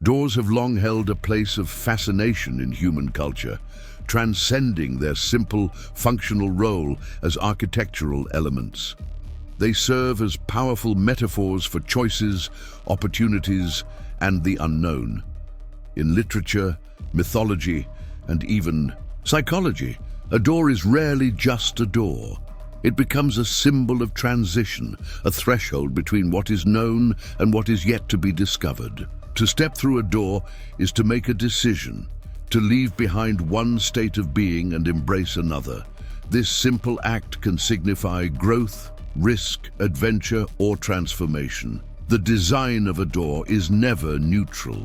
Doors have long held a place of fascination in human culture, transcending their simple, functional role as architectural elements. They serve as powerful metaphors for choices, opportunities, and the unknown. In literature, mythology, and even psychology, a door is rarely just a door. It becomes a symbol of transition, a threshold between what is known and what is yet to be discovered. To step through a door is to make a decision, to leave behind one state of being and embrace another. This simple act can signify growth, risk, adventure, or transformation. The design of a door is never neutral.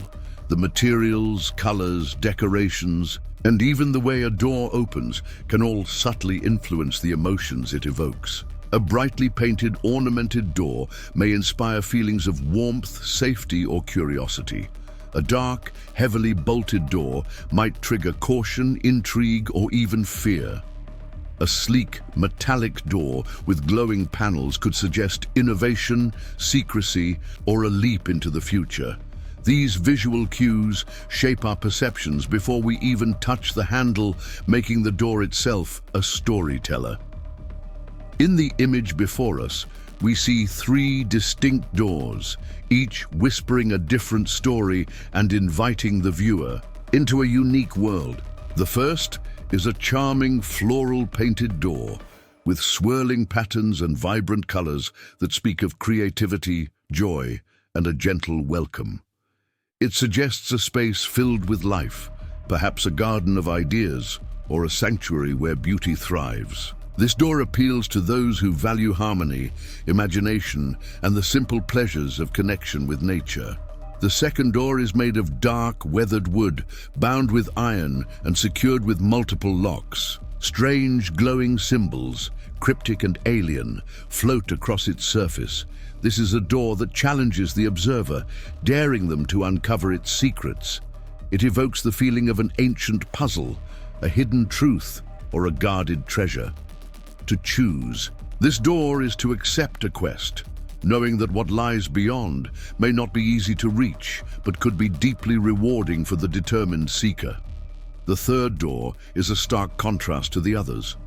The materials, colors, decorations, and even the way a door opens can all subtly influence the emotions it evokes. A brightly painted, ornamented door may inspire feelings of warmth, safety, or curiosity. A dark, heavily bolted door might trigger caution, intrigue, or even fear. A sleek, metallic door with glowing panels could suggest innovation, secrecy, or a leap into the future. These visual cues shape our perceptions before we even touch the handle, making the door itself a storyteller. In the image before us, we see three distinct doors, each whispering a different story and inviting the viewer into a unique world. The first is a charming floral painted door with swirling patterns and vibrant colors that speak of creativity, joy, and a gentle welcome. It suggests a space filled with life, perhaps a garden of ideas or a sanctuary where beauty thrives. This door appeals to those who value harmony, imagination, and the simple pleasures of connection with nature. The second door is made of dark, weathered wood, bound with iron and secured with multiple locks. Strange, glowing symbols, cryptic and alien, float across its surface. This is a door that challenges the observer, daring them to uncover its secrets. It evokes the feeling of an ancient puzzle, a hidden truth, or a guarded treasure. To choose. This door is to accept a quest, knowing that what lies beyond may not be easy to reach, but could be deeply rewarding for the determined seeker. The third door is a stark contrast to the others.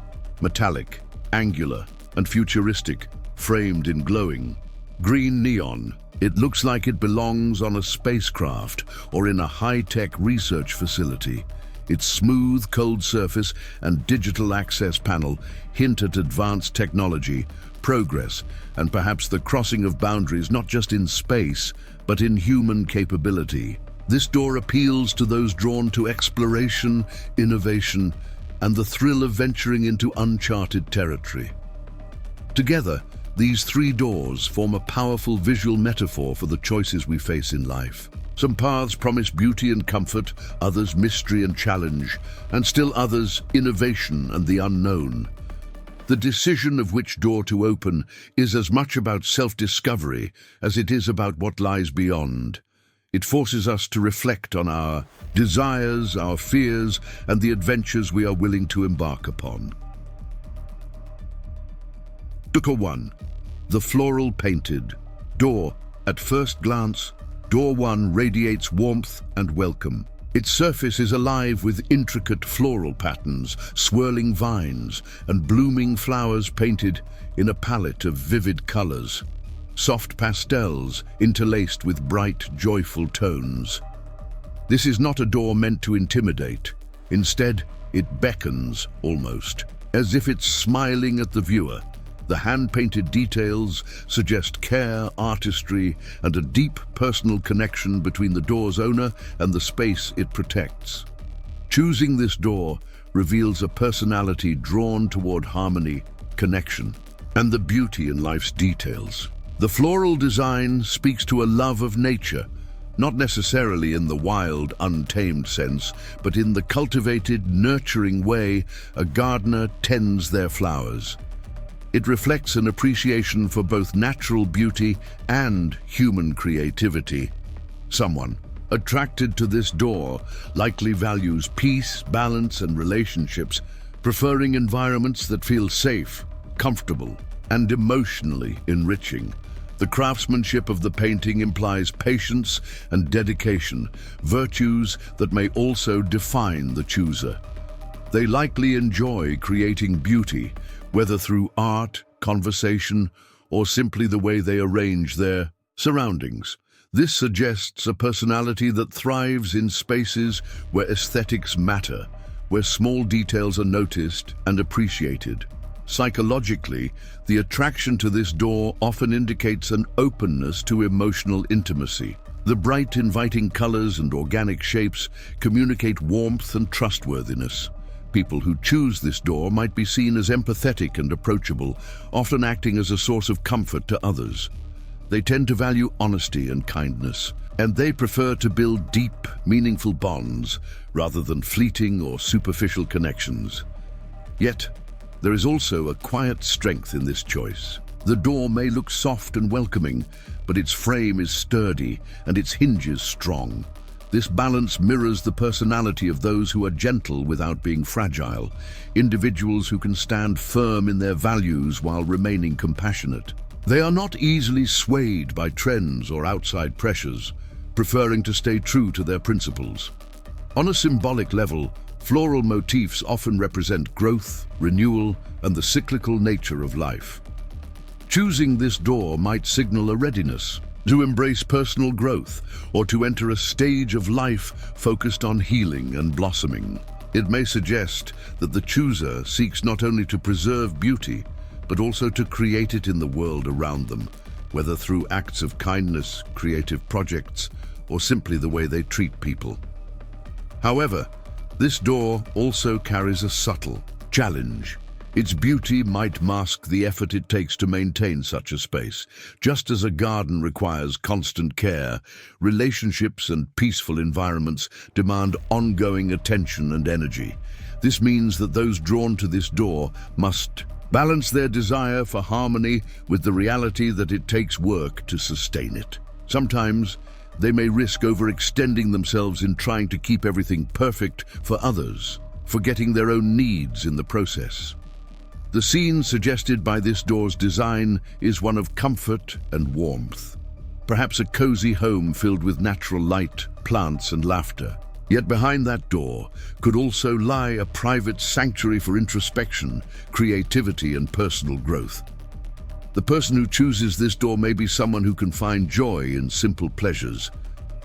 Metallic, angular, and futuristic, framed in glowing green neon. It looks like it belongs on a spacecraft or in a high-tech research facility. Its smooth, cold surface and digital access panel hint at advanced technology, progress, and perhaps the crossing of boundaries not just in space, but in human capability. This door appeals to those drawn to exploration, innovation, and the thrill of venturing into uncharted territory. Together, these three doors form a powerful visual metaphor for the choices we face in life. Some paths promise beauty and comfort, others mystery and challenge, and still others innovation and the unknown. The decision of which door to open is as much about self-discovery as it is about what lies beyond. It forces us to reflect on our desires, our fears, and the adventures we are willing to embark upon. Door 1. The floral painted door. At first glance, door 1 radiates warmth and welcome. Its surface is alive with intricate floral patterns, swirling vines, and blooming flowers painted in a palette of vivid colors. Soft pastels interlaced with bright, joyful tones. This is not a door meant to intimidate. Instead, it beckons almost, as if it's smiling at the viewer. The hand-painted details suggest care, artistry, and a deep personal connection between the door's owner and the space it protects. Choosing this door reveals a personality drawn toward harmony, connection, and the beauty in life's details. The floral design speaks to a love of nature, not necessarily in the wild, untamed sense, but in the cultivated, nurturing way a gardener tends their flowers. It reflects an appreciation for both natural beauty and human creativity. Someone attracted to this door likely values peace, balance, and relationships, preferring environments that feel safe, comfortable, and emotionally enriching. The craftsmanship of the painting implies patience and dedication, virtues that may also define the chooser. They likely enjoy creating beauty, whether through art, conversation, or simply the way they arrange their surroundings. This suggests a personality that thrives in spaces where aesthetics matter, where small details are noticed and appreciated. Psychologically, the attraction to this door often indicates an openness to emotional intimacy. The bright, inviting colors and organic shapes communicate warmth and trustworthiness. People who choose this door might be seen as empathetic and approachable, often acting as a source of comfort to others. They tend to value honesty and kindness, and they prefer to build deep, meaningful bonds rather than fleeting or superficial connections. Yet, there is also a quiet strength in this choice. The door may look soft and welcoming, but its frame is sturdy and its hinges strong. This balance mirrors the personality of those who are gentle without being fragile, individuals who can stand firm in their values while remaining compassionate. They are not easily swayed by trends or outside pressures, preferring to stay true to their principles. On a symbolic level, floral motifs often represent growth, renewal, and the cyclical nature of life. Choosing this door might signal a readiness to embrace personal growth or to enter a stage of life focused on healing and blossoming. It may suggest that the chooser seeks not only to preserve beauty, but also to create it in the world around them, whether through acts of kindness, creative projects, or simply the way they treat people. However, this door also carries a subtle challenge. Its beauty might mask the effort it takes to maintain such a space. Just as a garden requires constant care, relationships and peaceful environments demand ongoing attention and energy. This means that those drawn to this door must balance their desire for harmony with the reality that it takes work to sustain it. Sometimes, they may risk overextending themselves in trying to keep everything perfect for others, forgetting their own needs in the process. The scene suggested by this door's design is one of comfort and warmth. Perhaps a cozy home filled with natural light, plants, and laughter. Yet behind that door could also lie a private sanctuary for introspection, creativity, and personal growth. The person who chooses this door may be someone who can find joy in simple pleasures,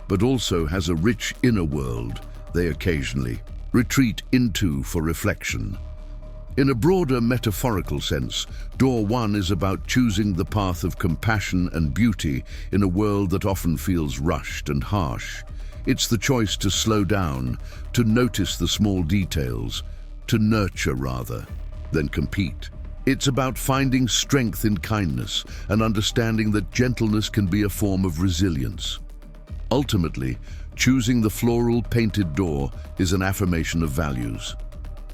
but also has a rich inner world they occasionally retreat into for reflection. In a broader metaphorical sense, Door 1 is about choosing the path of compassion and beauty in a world that often feels rushed and harsh. It's the choice to slow down, to notice the small details, to nurture rather than compete. It's about finding strength in kindness and understanding that gentleness can be a form of resilience. Ultimately, choosing the floral painted door is an affirmation of values.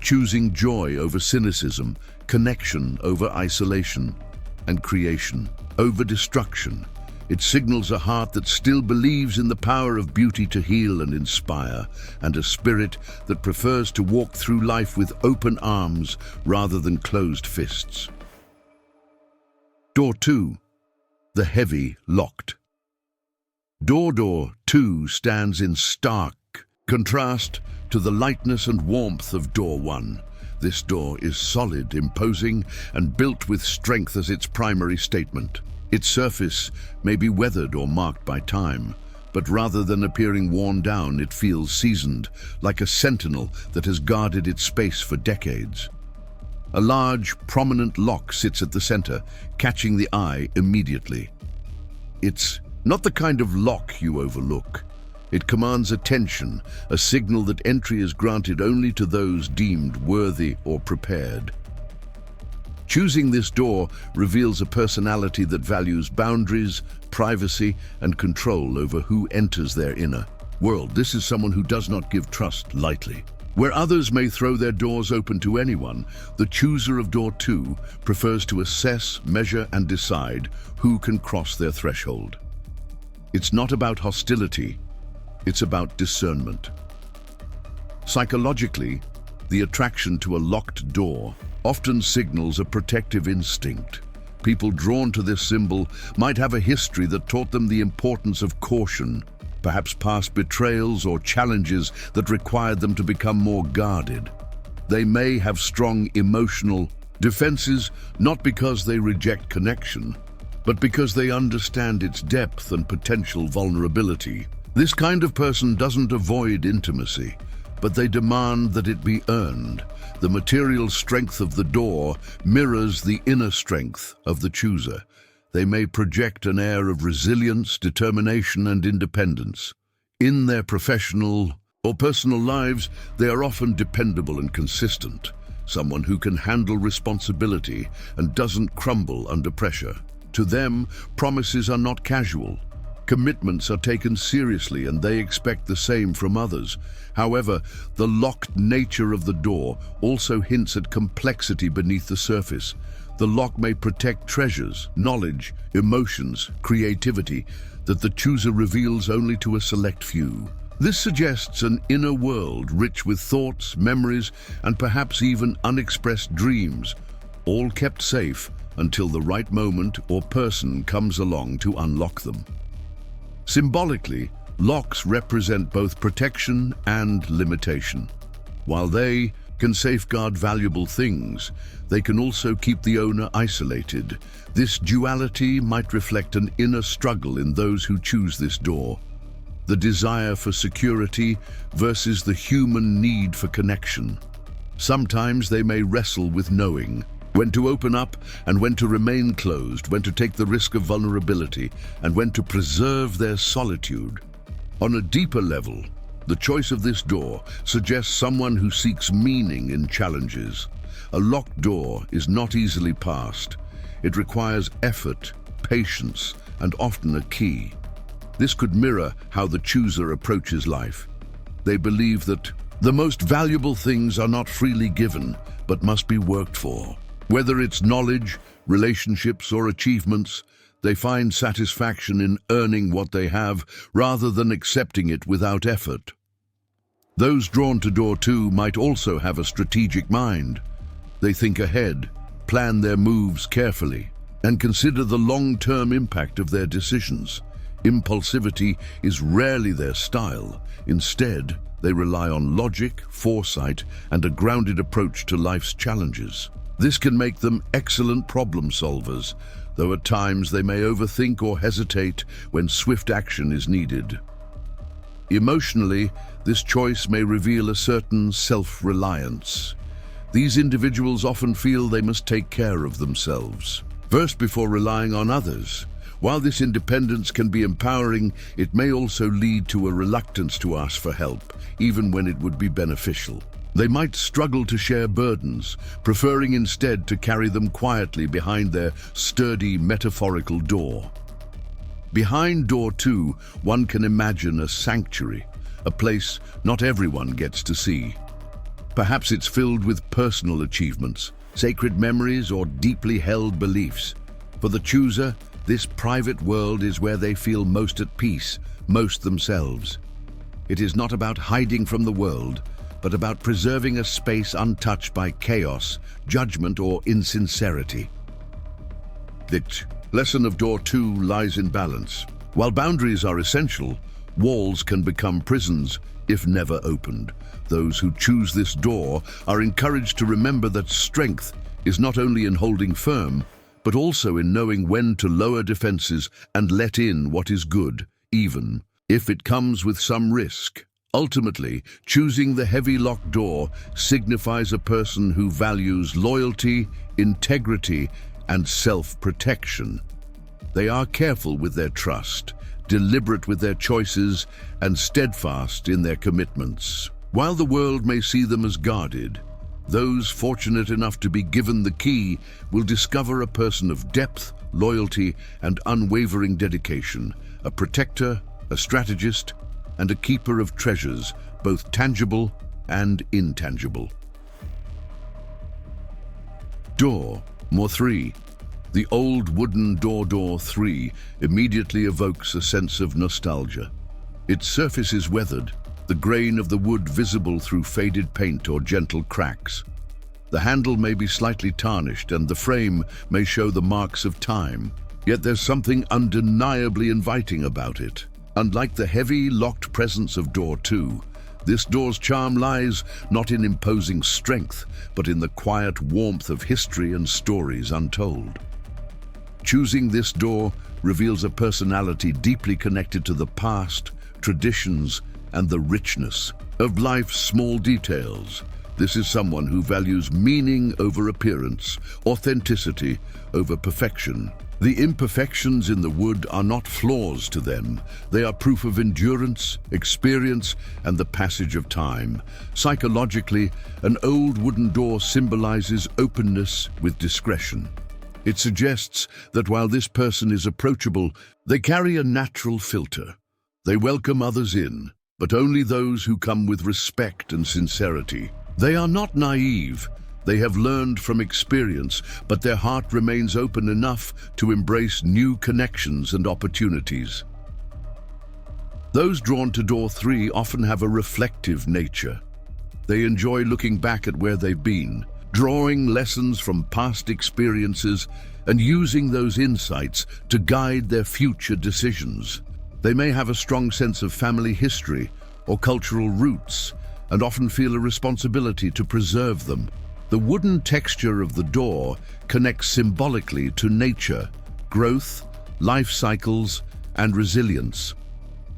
Choosing joy over cynicism, connection over isolation, and creation over destruction. It signals a heart that still believes in the power of beauty to heal and inspire, and a spirit that prefers to walk through life with open arms rather than closed fists. Door 2. The heavy locked. Door 2 stands in stark contrast to the lightness and warmth of Door 1. This door is solid, imposing, and built with strength as its primary statement. Its surface may be weathered or marked by time, but rather than appearing worn down, it feels seasoned, like a sentinel that has guarded its space for decades. A large, prominent lock sits at the center, catching the eye immediately. It's not the kind of lock you overlook. It commands attention, a signal that entry is granted only to those deemed worthy or prepared. Choosing this door reveals a personality that values boundaries, privacy, and control over who enters their inner world. This is someone who does not give trust lightly. Where others may throw their doors open to anyone, the chooser of Door 2 prefers to assess, measure, and decide who can cross their threshold. It's not about hostility, it's about discernment. Psychologically, the attraction to a locked door often signals a protective instinct, People drawn to this symbol might have a history that taught them the importance of caution, perhaps past betrayals or challenges that required them to become more guarded. They may have strong emotional defenses, not because they reject connection, but because they understand its depth and potential vulnerability. This kind of person doesn't avoid intimacy, but they demand that it be earned. The material strength of the door mirrors the inner strength of the chooser. They may project an air of resilience, determination, and independence. In their professional or personal lives, they are often dependable and consistent, someone who can handle responsibility and doesn't crumble under pressure. To them, promises are not casual. Commitments are taken seriously and they expect the same from others. However, the locked nature of the door also hints at complexity beneath the surface. The lock may protect treasures, knowledge, emotions, creativity that the chooser reveals only to a select few. This suggests an inner world rich with thoughts, memories, and perhaps even unexpressed dreams, all kept safe until the right moment or person comes along to unlock them. Symbolically, locks represent both protection and limitation. While they can safeguard valuable things, they can also keep the owner isolated. This duality might reflect an inner struggle in those who choose this door. The desire for security versus the human need for connection. Sometimes they may wrestle with knowing when to open up and when to remain closed, when to take the risk of vulnerability and when to preserve their solitude. On a deeper level, the choice of this door suggests someone who seeks meaning in challenges. A locked door is not easily passed. It requires effort, patience, and often a key. This could mirror how the chooser approaches life. They believe that the most valuable things are not freely given, but must be worked for. Whether it's knowledge, relationships, or achievements, they find satisfaction in earning what they have rather than accepting it without effort. Those drawn to door 2 might also have a strategic mind. They think ahead, plan their moves carefully, and consider the long-term impact of their decisions. Impulsivity is rarely their style. Instead, they rely on logic, foresight, and a grounded approach to life's challenges. This can make them excellent problem solvers, though at times they may overthink or hesitate when swift action is needed. Emotionally, this choice may reveal a certain self-reliance. These individuals often feel they must take care of themselves, first before relying on others. While this independence can be empowering, it may also lead to a reluctance to ask for help, even when it would be beneficial. They might struggle to share burdens, preferring instead to carry them quietly behind their sturdy metaphorical door. Behind door 2, one can imagine a sanctuary, a place not everyone gets to see. Perhaps it's filled with personal achievements, sacred memories, or deeply held beliefs. For the chooser, this private world is where they feel most at peace, most themselves. It is not about hiding from the world, but about preserving a space untouched by chaos, judgment, or insincerity. The lesson of door 2 lies in balance. While boundaries are essential, walls can become prisons if never opened. Those who choose this door are encouraged to remember that strength is not only in holding firm, but also in knowing when to lower defenses and let in what is good, even if it comes with some risk. Ultimately, choosing the heavy locked door signifies a person who values loyalty, integrity, and self-protection. They are careful with their trust, deliberate with their choices, and steadfast in their commitments. While the world may see them as guarded, those fortunate enough to be given the key will discover a person of depth, loyalty, and unwavering dedication, a protector, a strategist, and a keeper of treasures, both tangible and intangible. Door 3. The old wooden door 3 immediately evokes a sense of nostalgia. Its surface is weathered, the grain of the wood visible through faded paint or gentle cracks. The handle may be slightly tarnished and the frame may show the marks of time. Yet there's something undeniably inviting about it. Unlike the heavy, locked presence of door 2, this door's charm lies not in imposing strength, but in the quiet warmth of history and stories untold. Choosing this door reveals a personality deeply connected to the past, traditions, and the richness of life's small details. This is someone who values meaning over appearance, authenticity over perfection. The imperfections in the wood are not flaws to them. They are proof of endurance, experience, and the passage of time. Psychologically, an old wooden door symbolizes openness with discretion. It suggests that while this person is approachable, they carry a natural filter. They welcome others in, but only those who come with respect and sincerity. They are not naive. They have learned from experience, but their heart remains open enough to embrace new connections and opportunities. Those drawn to door 3 often have a reflective nature. They enjoy looking back at where they've been, drawing lessons from past experiences and using those insights to guide their future decisions. They may have a strong sense of family history or cultural roots and often feel a responsibility to preserve them. The wooden texture of the door connects symbolically to nature, growth, life cycles, and resilience.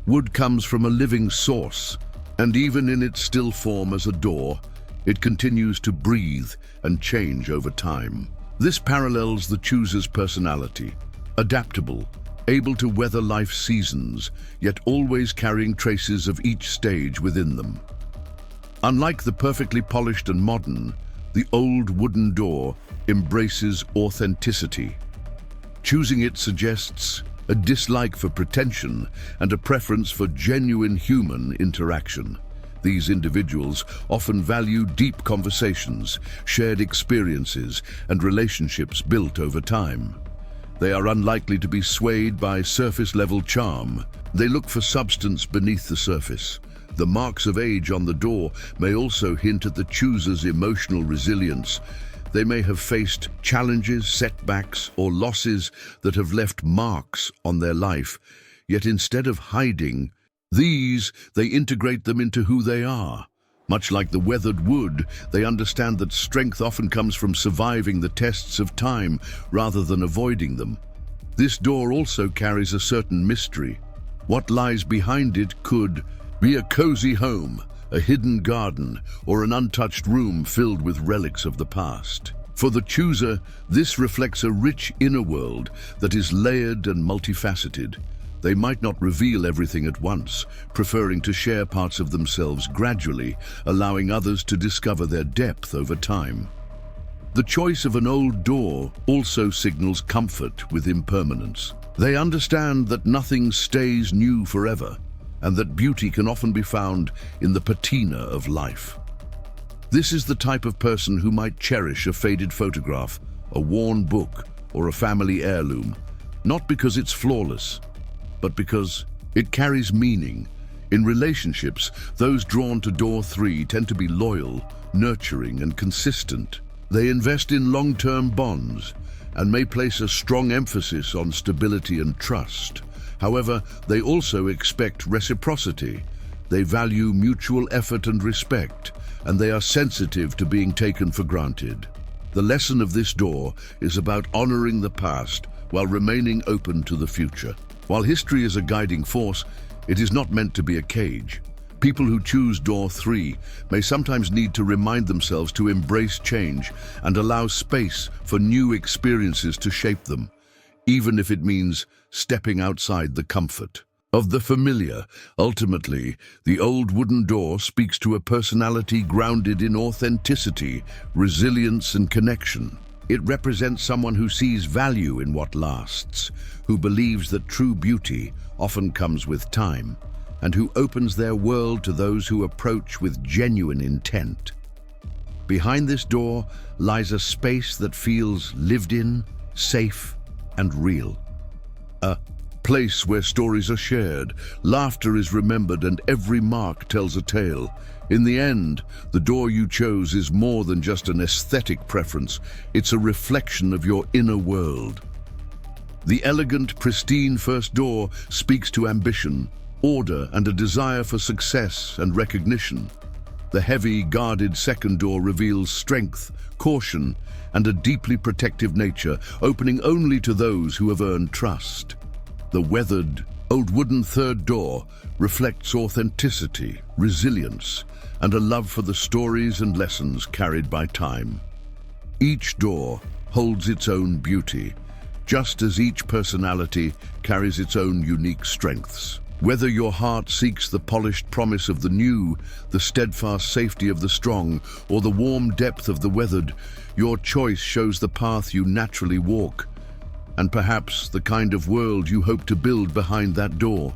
Wood comes from a living source, and even in its still form as a door, it continues to breathe and change over time. This parallels the chooser's personality, adaptable, able to weather life's seasons, yet always carrying traces of each stage within them. Unlike the perfectly polished and modern, the old wooden door embraces authenticity. Choosing it suggests a dislike for pretension and a preference for genuine human interaction. These individuals often value deep conversations, shared experiences, and relationships built over time. They are unlikely to be swayed by surface-level charm. They look for substance beneath the surface. The marks of age on the door may also hint at the chooser's emotional resilience. They may have faced challenges, setbacks, or losses that have left marks on their life. Yet instead of hiding these, they integrate them into who they are. Much like the weathered wood, they understand that strength often comes from surviving the tests of time rather than avoiding them. This door also carries a certain mystery. What lies behind it could be a cozy home, a hidden garden, or an untouched room filled with relics of the past. For the chooser, this reflects a rich inner world that is layered and multifaceted. They might not reveal everything at once, preferring to share parts of themselves gradually, allowing others to discover their depth over time. The choice of an old door also signals comfort with impermanence. They understand that nothing stays new forever, and that beauty can often be found in the patina of life. This is the type of person who might cherish a faded photograph, a worn book, or a family heirloom, not because it's flawless, but because it carries meaning. In relationships, those drawn to door 3 tend to be loyal, nurturing, and consistent. They invest in long-term bonds and may place a strong emphasis on stability and trust. However, they also expect reciprocity. They value mutual effort and respect, and they are sensitive to being taken for granted. The lesson of this door is about honoring the past while remaining open to the future. While history is a guiding force, it is not meant to be a cage. People who choose door 3 may sometimes need to remind themselves to embrace change and allow space for new experiences to shape them, even if it means stepping outside the comfort of the familiar. Ultimately, the old wooden door speaks to a personality grounded in authenticity, resilience, and connection. It represents someone who sees value in what lasts, who believes that true beauty often comes with time, and who opens their world to those who approach with genuine intent. Behind this door lies a space that feels lived in, safe, and real. A place where stories are shared, laughter is remembered, and every mark tells a tale. In the end, the door you chose is more than just an aesthetic preference. It's a reflection of your inner world. The elegant, pristine first door speaks to ambition, order, and a desire for success and recognition. The heavy, guarded second door reveals strength, caution, and a deeply protective nature, opening only to those who have earned trust. The weathered, old wooden third door reflects authenticity, resilience, and a love for the stories and lessons carried by time. Each door holds its own beauty, just as each personality carries its own unique strengths. Whether your heart seeks the polished promise of the new, the steadfast safety of the strong, or the warm depth of the weathered, your choice shows the path you naturally walk, and perhaps the kind of world you hope to build behind that door.